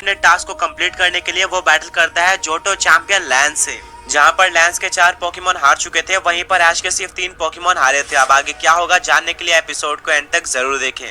अपने टास्क को कंप्लीट करने के लिए वो बैटल करता है जोटो चैंपियन लैंस से। जहां पर लैंस के 4 पोकेमोन हार चुके थे, वहीं पर ऐश के सिर्फ 3 पोकेमोन हारे थे। अब आगे क्या होगा जानने के लिए एपिसोड को एंड तक जरूर देखें।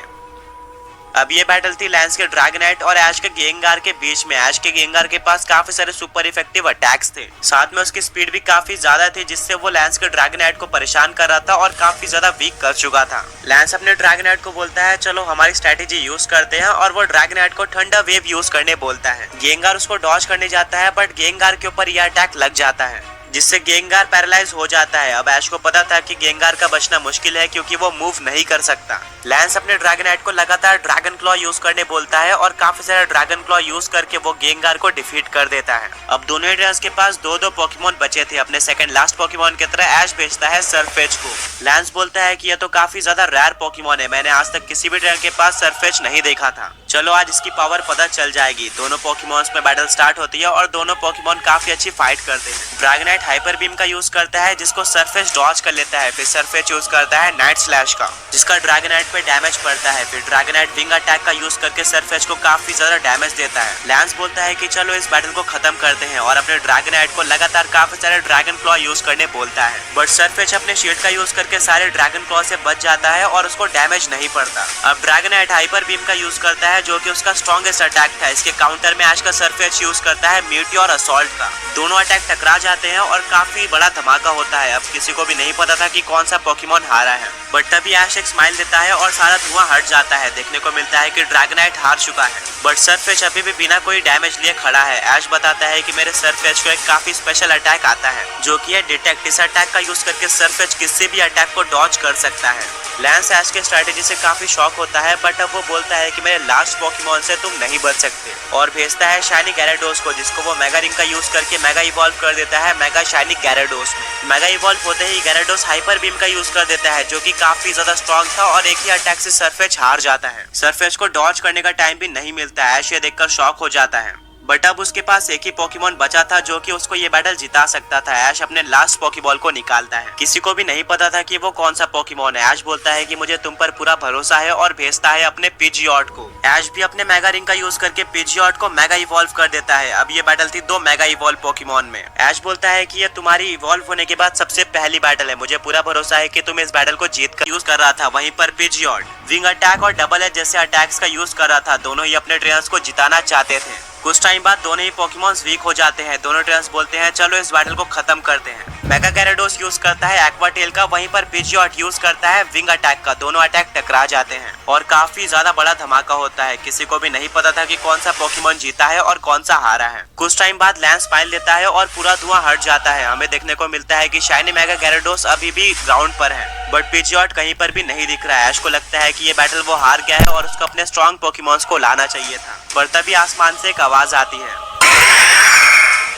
अब ये बैटल थी लैंस के ड्रैगनाइट और ऐश के गेंगार के बीच में। ऐश के गेंगार के पास काफी सारे सुपर इफेक्टिव अटैक्स थे, साथ में उसकी स्पीड भी काफी ज्यादा थी, जिससे वो लैंस के ड्रैगनाइट को परेशान कर रहा था और काफी ज्यादा वीक कर चुका था। लैंस अपने ड्रैगनाइट को बोलता है चलो हमारी स्ट्रेटेजी यूज करते हैं, और वो ड्रैगनाइट को ठंडा वेव यूज करने बोलता है। गेंगार उसको डॉज करने जाता है, बट गेंगार के ऊपर यह अटैक लग जाता है, जिससे गेंगार पैरालाइज हो जाता है। अब ऐश को पता था कि गेंगार का बचना मुश्किल है, क्योंकि वो मूव नहीं कर सकता। लैंस अपने ड्रैगनाइट को लगातार ड्रैगन क्लॉ यूज करने बोलता है, और काफी सारे ड्रैगन क्लॉ यूज करके वो गेंगार को डिफीट कर देता है। अब दोनों ट्रेनर्स के पास 2-2 पोकेमोन बचे थे। अपने सेकंड लास्ट पोकेमोन की तरह ऐश भेजता है सरफेज को। लैंस बोलता है कि यह तो काफी ज्यादा रेयर पोकेमोन है, मैंने आज तक किसी भी ट्रेनर के पास सरफेज नहीं देखा था। चलो आज इसकी पावर पता चल जाएगी। दोनों पोकेमोन्स में बैटल स्टार्ट होती है और दोनों पोकेमोन काफी अच्छी फाइट करते हैं। ड्रैगनाइट हाइपर बीम का यूज करता है, जिसको सरफेज डॉज कर लेता है। फिर सरफेज यूज करता है नाइट स्लैश का, जिसका ड्रैगनाइट पे डैमेज पड़ता है। फिर ड्रैगनाइट विंग अटैक का यूज करके सरफेज को काफी ज्यादा डैमेज देता है। लैंस बोलता है कि चलो इस बैटल को खत्म करते हैं, और अपने ड्रैगनाइट को लगातार काफी सारे ड्रैगन क्लॉ यूज करने बोलता है। बट सरफेज अपने शील्ड का यूज करके सारे ड्रैगन क्लॉ से बच जाता है और उसको डैमेज नहीं पड़ता। अब ड्रैगनाइट हाइपर बीम का यूज करता है, जो कि उसका स्ट्रॉन्गेस्ट अटैक था। इसके काउंटर में ऐश का सरफेज यूज करता है मीटियोर असॉल्ट का। दोनों अटैक टकरा जाते हैं और काफी बड़ा धमाका होता है। अब किसी को भी नहीं पता था कि कौन सा पोकेमोन हारा है, बट तभी ऐश एक स्माइल देता है और सारा धुआं हट जाता है। देखने को मिलता है कि ड्रैगनाइट हार चुका है, बट सरफेज अभी भी बिना कोई डैमेज लिए खड़ा है। ऐश बताता है कि मेरे सरफेज को एक काफी स्पेशल अटैक आता है, जो कि है डिटेक्ट। इस अटैक का यूज करके सरफेज किसी भी अटैक को डॉज कर सकता है। लैंस ऐश के स्ट्रेटेजी से काफी शॉक होता है, बट अब वो बोलता है कि मेरे लास्ट पोकेमोन से तुम नहीं बच सकते, और भेजता है शाइनी गैराडोस को, जिसको वो मेगा रिंग का यूज करके मेगा इवॉल्व कर देता है मेगा शाइनी गैराडोस में। मेगा इवॉल्व होते ही गैराडोस हाइपर बीम का यूज कर देता है, जो कि काफी ज्यादा स्ट्रॉन्ग था, और एक ही अटैक से सरफेज हार जाता है। सरफेज को डॉज करने का टाइम भी नहीं मिलता है। ऐश ये देखकर शॉक हो जाता है, बट अब उसके पास एक ही पोकेमोन बचा था जो कि उसको ये बैटल जिता सकता था। ऐश अपने लास्ट पोकेबॉल को निकालता है। किसी को भी नहीं पता था कि वो कौन सा पोकेमोन है। ऐश बोलता है कि मुझे तुम पर पूरा भरोसा है, और भेजता है अपने पिजियॉट को। ऐश भी अपने मेगा रिंग का यूज करके पिजियॉट को मेगा इवॉल्व कर देता है। अब ये बैटल थी 2 मेगा इवॉल्व पोकेमोन में। ऐश बोलता है कि ये तुम्हारी इवॉल्व होने के बाद सबसे पहली बैटल है, मुझे पूरा भरोसा है कि तुम इस बैटल को जीत कर यूज कर रहा था। वहीं पर पिजियॉट विंग अटैक और डबल एज जैसे अटैक्स का यूज कर रहा था। दोनों ही अपने ट्रेनर्स को जिताना चाहते थे। कुछ टाइम बाद दोनों ही पोकेमॉन्स वीक हो जाते हैं। दोनों ट्रेनर्स बोलते हैं चलो इस बैटल को खत्म करते हैं। मेगा गैराडोस यूज करता है एक्वा टेल का, वहीं पर पिजियॉट यूज करता है विंग अटैक का। दोनों अटैक टकरा जाते हैं और काफी ज्यादा बड़ा धमाका होता है। किसी को भी नहीं पता था कि कौन सा पोकेमोन जीता है और कौन सा हारा है। कुछ टाइम बाद लैंस स्माइल देता है और पूरा धुआं हट जाता है। हमें देखने को मिलता है कि शाइनी मेगा गैराडोस अभी भी ग्राउंड पर है, बट पिजियॉट कहीं पर भी नहीं दिख रहा है। ऐश को लगता है कि ये बैटल वो हार गया है और उसको अपने स्ट्रॉन्ग पोकेमॉन्स को लाना चाहिए था, पर तभी आसमान से एक आवाज आती है।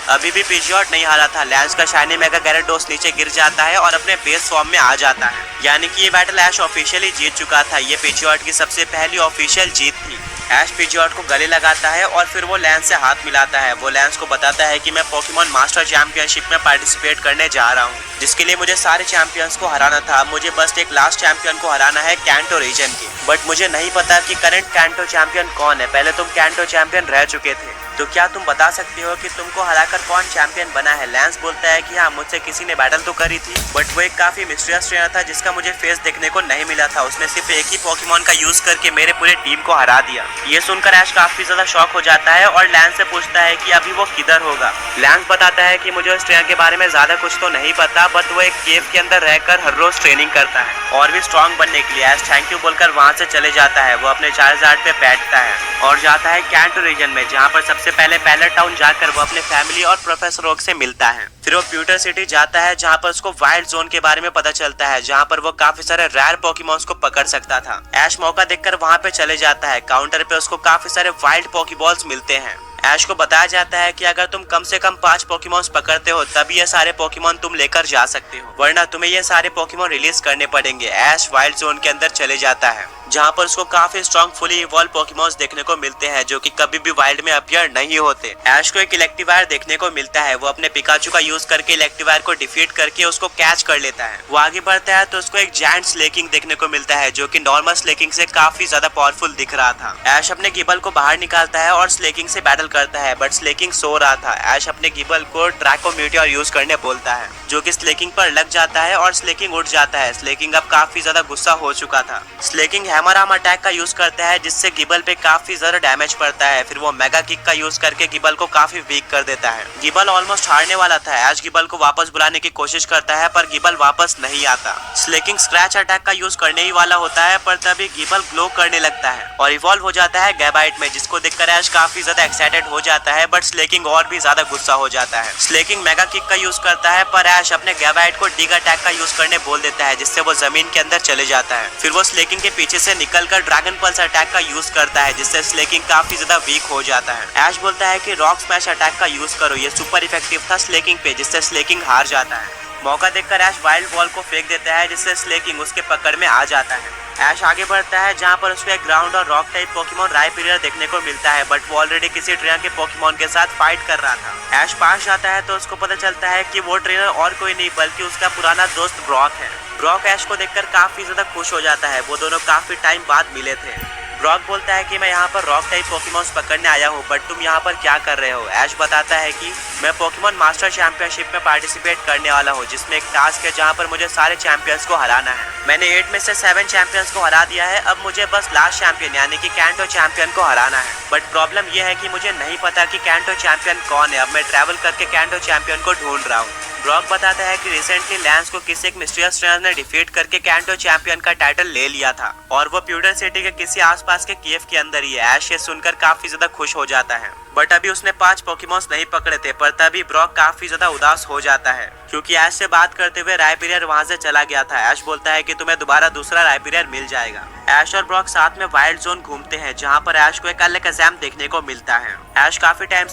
अभी भी पिजियॉट नहीं हारा था। लैंस का शाइनी मेगा गैराडोस नीचे गिर जाता है और अपने बेस फॉर्म में आ जाता है, यानी कि ये बैटल ऐश ऑफिशियली जीत चुका था। ये पिजियॉट की सबसे पहली ऑफिशियल जीत थी। ऐश पिजियॉट को गले लगाता है और फिर वो लैंस से हाथ मिलाता है। वो लैंस को बताता है कि मैं पोकेमोन मास्टर चैंपियनशिप में पार्टिसिपेट करने जा रहा हूँ, जिसके लिए मुझे सारे चैंपियंस को हराना था। मुझे बस एक लास्ट चैंपियन को हराना है कैंटो रीजन की, बट मुझे नहीं पता कि करंट कैंटो चैंपियन कौन है। पहले तुम कैंटो चैंपियन रह चुके थे, तो क्या तुम बता सकते हो कि तुमको हराकर कौन चैंपियन बना है? लैंस बोलता है कि हाँ, मुझसे किसी ने बैटल तो करी थी, बट वो एक काफी मिस्टीरियस ट्रेनर था जिसका मुझे फेस देखने को नहीं मिला था। उसने सिर्फ एक ही पोकेमोन का यूज करके मेरे पूरे टीम को हरा दिया। ये सुनकर ऐश काफी ज्यादा शॉक हो जाता है और लैंस से पूछता है कि अभी वो किधर होगा। लैंस बताता है कि मुझे उस ट्रेनर के बारे में ज्यादा कुछ तो नहीं पता, बट वो एक केव के अंदर रहकर हर रोज ट्रेनिंग करता है और भी स्ट्रॉन्ग बनने के लिए। ऐश थैंक यू बोलकर वहाँ से चले जाता है। वो अपने चार्जार्ड पे बैठता है और जाता है कैंटो रीजन में, जहाँ पर सबसे पहले पैलेट टाउन जाकर वो अपने फैमिली और प्रोफेसर ओक से मिलता है। फिर वो प्यूटर सिटी जाता है, जहाँ पर उसको वाइल्ड जोन के बारे में पता चलता है, जहाँ पर वो काफी सारे रेयर पोकेमॉन्स को पकड़ सकता था। ऐश मौका देखकर वहाँ पे चले जाता है। काउंटर पे उसको काफी सारे वाइल्ड पोकेबॉल्स मिलते हैं। ऐश को बताया जाता है कि अगर तुम कम से कम 5 पोकेमॉन्स पकड़ते हो तब ये सारे पोकेमॉन तुम लेकर जा सकते हो, वरना तुम्हें ये सारे पोकेमॉन रिलीज करने पड़ेंगे। ऐश वाइल्ड जोन के अंदर चले जाता है, जहाँ पर उसको काफी स्ट्रॉन्ग फुली इवॉल्व पोकेमॉन्स देखने को मिलते हैं, जो कि कभी भी वाइल्ड में अपीयर नहीं होते। ऐश को एक इलेक्ट्रीवायर देखने को मिलता है। वो अपने पिकाचू का यूज करके इलेक्ट्रीवायर को डिफीट करके उसको कैच कर लेता है। वो आगे बढ़ता है तो उसको एक जायंट स्लेकिंग देखने को मिलता है जो कि नॉर्मल स्लेकिंग से काफी ज्यादा पावरफुल दिख रहा था। ऐश अपने गिबल को बाहर निकालता है और स्लेकिंग से बैटल करता है, बट स्लेकिंग सो रहा था। ऐश अपने गिबल को ड्रैको मीटियोर यूज करने बोलता है जो कि स्लेकिंग पर लग जाता है और स्लेकिंग उठ जाता है। स्लेकिंग अब काफी ज्यादा गुस्सा हो चुका था। स्लेकिंग हैमर आर्म अटैक का यूज करता है जिससे गिबल पे काफी ज्यादा डैमेज पड़ता है। फिर वो मेगा किक का यूज करके गिबल को काफी वीक कर देता है। गिबल ऑलमोस्ट हारने वाला था। ऐश गिबल को वापस बुलाने की कोशिश करता है पर गिबल वापस नहीं आता। स्लेकिंग स्क्रैच अटैक का यूज करने ही वाला होता है पर तभी गिबल ग्लो करने लगता है और इवॉल्व हो जाता है गैबाइट में, जिसको देखकर ऐश काफी ज्यादा एक्साइटेड हो जाता है, बट स्लेकिंग और भी ज्यादा गुस्सा हो जाता है। स्लेकिंग मेगा किक का यूज करता है पर ऐश अपने गैबाइट को डिग अटैक का यूज करने बोल देता है जिससे वो जमीन के अंदर चले जाता है। फिर वो स्लेकिंग के पीछे से निकलकर ड्रैगन पल्स अटैक का यूज करता है जिससे स्लेकिंग काफी ज्यादा वीक हो जाता है। ऐश बोलता है कि रॉक स्मैश अटैक का यूज करो, ये सुपर इफेक्टिव था स्लेकिंग पे, जिससे स्लेकिंग हार जाता है। मौका देखकर ऐश वाइल्ड बॉल को फेंक देता है जिससे स्लेकिंग उसके पकड़ में आ जाता है। ऐश आगे बढ़ता है जहां पर उसको एक ग्राउंड और रॉक टाइप पोकेमोन रायपीरियर देखने को मिलता है, बट वो ऑलरेडी किसी ट्रेनर के पोकेमोन के साथ फाइट कर रहा था। ऐश पास जाता है तो उसको पता चलता है कि वो ट्रेनर और कोई नहीं बल्कि उसका पुराना दोस्त ब्रॉक है। ब्रॉक ऐश को देखकर काफी ज्यादा खुश हो जाता है। वो दोनों काफी टाइम बाद मिले थे। ब्रॉक बोलता है कि मैं यहाँ पर रॉक टाइप पोकेमॉन्स पकड़ने आया हूँ, बट तुम यहाँ पर क्या कर रहे हो? ऐश बताता है कि मैं पोकेमॉन मास्टर चैंपियनशिप में पार्टिसिपेट करने वाला हूँ जिसमें एक टास्क है जहाँ पर मुझे सारे चैंपियंस को हराना है। मैंने 8 में से 7 चैंपियंस को हरा दिया है, अब मुझे बस लास्ट चैंपियन यानी कि कैंटो चैंपियन को हराना है। बट प्रॉब्लम यह है कि मुझे नहीं पता कि कैंटो चैंपियन कौन है। अब मैं ट्रैवल करके कैंटो चैंपियन को ढूंढ रहा हूँ। ब्रॉक बताता है कि रिसेंटली लैंस को किसी एक मिस्टीरियस ट्रेनर ने डिफीट करके कैंटो चैंपियन का टाइटल ले लिया था और वो प्यूडर सिटी के किसी आसपास के केव के अंदर ही है। ऐश ये सुनकर काफी ज्यादा खुश हो जाता है, बट अभी उसने 5 पोकेमॉन्स नहीं पकड़े थे। पर तभी ब्रॉक काफी ज्यादा उदास हो जाता है क्योंकि ऐश से बात करते हुए रायपीरियर वहां से चला गया था। ऐश बोलता है कि तुम्हें दोबारा दूसरा रायपीरियर मिल जाएगा। ऐश और ब्रॉक साथ में वाइल्ड जोन घूमते हैं जहाँ पर ऐश को एक अलग एग्जाम देखने को मिलता है। ऐश काफी टाइम